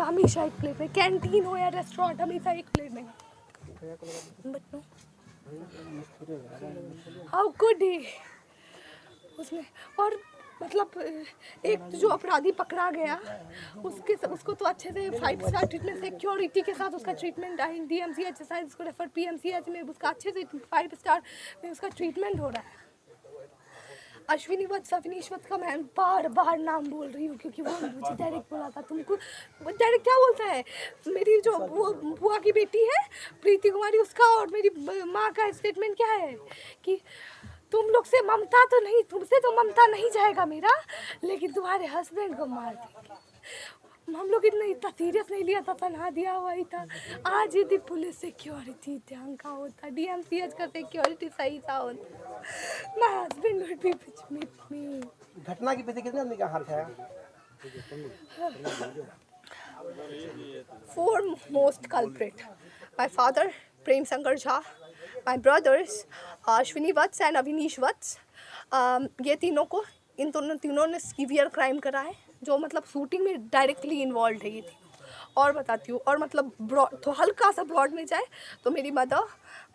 हमेशा एक प्लेट में, कैंटीन हो या रेस्टोरेंट, हमेशा एक प्लेट में। बट नो, हाउ गुड ही उसने। और मतलब एक जो अपराधी पकड़ा गया उसको तो अच्छे से 5 स्टार ट्रीटमेंट, सिक्योरिटी के साथ उसका ट्रीटमेंट आई DMCH से उसको रेफर PMCH में, उसका अच्छे से 5 स्टार में उसका ट्रीटमेंट हो रहा है। अश्विनी वत्स, अविनीश वत्स का मैं बार बार नाम बोल रही हूँ क्योंकि वो मुझे डायरेक्ट बोला था। तुमको डायरेक्ट क्या बोलता है, मेरी जो वो बुआ की बेटी है प्रीति कुमारी, उसका और मेरी माँ का स्टेटमेंट क्या है कि तुम लोग से ममता तो नहीं, तुमसे तो ममता नहीं जाएगा मेरा, लेकिन तुम्हारे हस्बैंड को मार देंगे। हम लोग इतना सीरियस नहीं लिया था, तनहा दिया हुआ ही था। आज यदि पुलिस सिक्योरिटी ढंग का होता, DMCH का सिक्योरिटी सही था होता, my husband would be with me. घटना के पीछे कितने आदमी का हाथ है? Foremost culprit, my father Prem Shankar Jha, my brothers Ashwini Vats and Avinish Vats। ये इन तीनों ने सीवियर क्राइम करा है, जो मतलब शूटिंग में डायरेक्टली इन्वॉल्व है ये तीनों। और बताती हूँ, और मतलब तो हल्का सा ब्रॉड में जाए तो मेरी मदर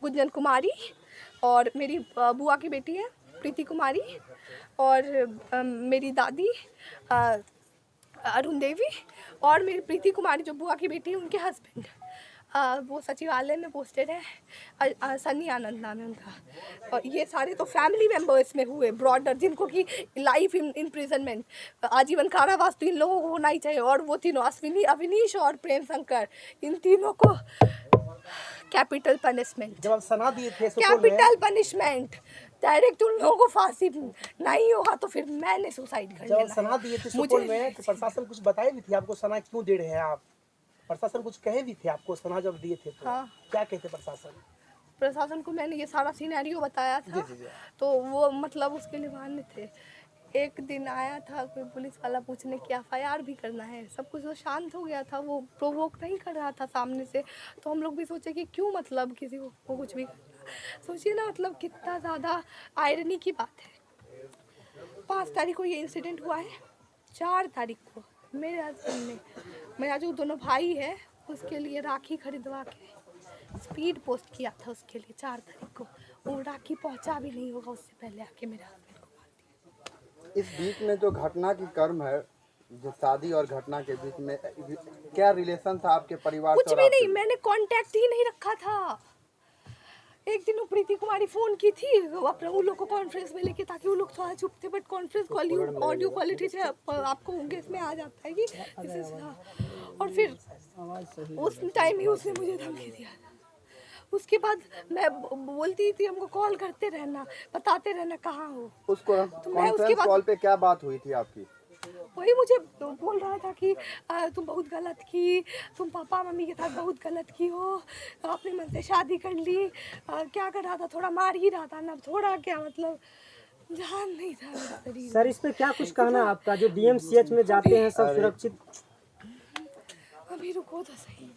गुंजन कुमारी, और मेरी बुआ की बेटी है प्रीति कुमारी, और मेरी दादी अरुण देवी, और मेरी प्रीति कुमारी जो बुआ की बेटी है उनके हस्बैंड, वो सचिवालय में पोस्टेड है, सन्नी आनंद नाम है उनका। और ये सारे तो फैमिली मेम्बर्स में हुए ब्रॉडर, जिनको कि लाइफ इम्प्रिजनमेंट, आजीवन कारावास तो इन लोगों को होना ही चाहिए। और वो तीनों अश्विनी, अविनीश और प्रेम शंकर, इन तीनों को कैपिटल पनिशमेंट, जब आप सना दिए थे कैपिटल पनिशमेंट डायरेक्ट उन लोगों को फांसी नहीं होगा तो फिर मैंने सुसाइड कर लिया। जब सना दिए थे सुपौल में तो प्रशासन कुछ बताए भी थे आपको, सना क्यों दे रहे हैं आप? प्रशासन कुछ कहे भी थे आपको सना जब दिए थे तो? हाँ। क्या कहते प्रशासन को मैंने ये सारा सिनेरियो बताया था। जी। तो वो मतलब उसके लिए मान्य थे। एक दिन आया था कोई पुलिस वाला पूछने की FIR भी करना है, सब कुछ तो शांत हो गया था, वो प्रोवोक नहीं कर रहा था सामने से। तो हम लोग भी सोचे कि क्यों मतलब किसी को कुछ भी करना। सोचिए ना, मतलब कितना ज़्यादा आयरनी की बात है। 5 तारीख को ये इंसिडेंट हुआ है, 4 तारीख को मेरे हस्बैंड ने, मेरा जो दोनों भाई है उसके लिए राखी खरीदवा के स्पीड पोस्ट किया था उसके लिए 4 तारीख को। वो राखी पहुंचा भी नहीं होगा उससे पहले आके मेरे हस्बैंड को मार दिया। इस बीच में जो घटना की क्रम है, जो शादी और घटना के बीच में क्या रिलेशन था आपके परिवार से? कुछ भी नहीं, मैंने कांटेक्ट ही नहीं रखा था। एक दिन प्रीति कुमारी फोन की थी अपने उन लोग को कॉन्फ्रेंस में लेके, ताकि वो लोग थोड़ा चुप थे, बट कॉन्फ्रेंस ऑडियो क्वालिटी से आपको गेस में आ जाता है कि और फिर उस टाइम ही उसने मुझे धमकी दिया। उसके बाद मैं बोलती थी हमको कॉल करते रहना, बताते रहना कहाँ हो। उसको कॉन्फ्रेंस कॉल पे क्या बात हुई थी आपकी? वही मुझे बोल रहा था कि तुम बहुत गलत की, तुम पापा मम्मी के साथ बहुत गलत की हो, अपने मन से शादी कर ली। क्या कर रहा था, थोड़ा मार ही रहा था ना, थोड़ा क्या मतलब जान नहीं था शरीर। सर इस पे क्या कुछ कहना आपका, जो DMCH में जाते हैं सब सुरक्षित? अभी रुको तो सही,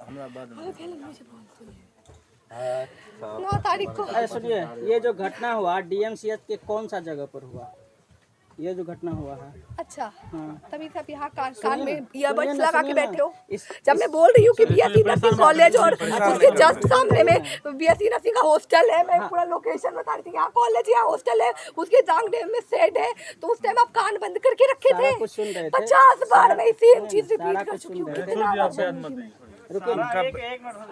मुझे बोलती है 9 तारीख को। अरे सुनिए, ये जो घटना हुआ DMCH के कौन सा जगह पर हुआ, ये जो घटना हुआ है? अच्छा हाँ। तभी सब यहाँ कान में ईयरबड्स ना, लगा के सुनिए बैठे हो। ना। जब मैं बोल रही हूँ कि BSc नर्सिंग कॉलेज और उसके जस्ट सामने में BSc नर्सिंग का हॉस्टल है, मैं पूरा लोकेशन बता रही थी, यहाँ कॉलेज यहाँ हॉस्टल है, उसके जांग डेम में सेट है। तो उस टाइम आप कान बंद करके रखे थे। 50 बार मैं सेम चीज रिपीट कर चुकी हूँ। कितना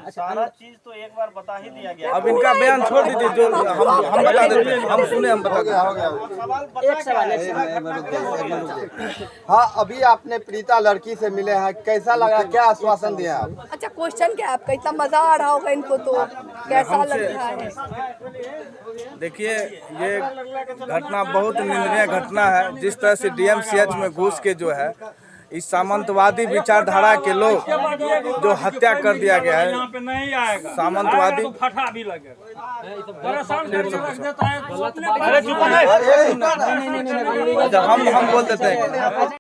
सारा चीज तो एक बार बता ही दिया गया। अब इनका बयान छोड़ दीजिए, जो हम बता देते हैं, हम सुने, हम बता दें। हाँ, अभी आपने प्रीता लड़की से मिले हैं, कैसा लगा, क्या आश्वासन दिया आप? अच्छा क्वेश्चन क्या है आपका, इतना मजा आ रहा होगा इनको तो, कैसा लग रहा है? देखिए, ये घटना बहुत निंदनीय घटना है। जिस तरह से DMCH में घुस के जो है इस सामंतवादी विचारधारा के लोग जो हत्या कर दिया गया है, सामंतवादी फटा भी लगेगा। हम बोल देते हैं।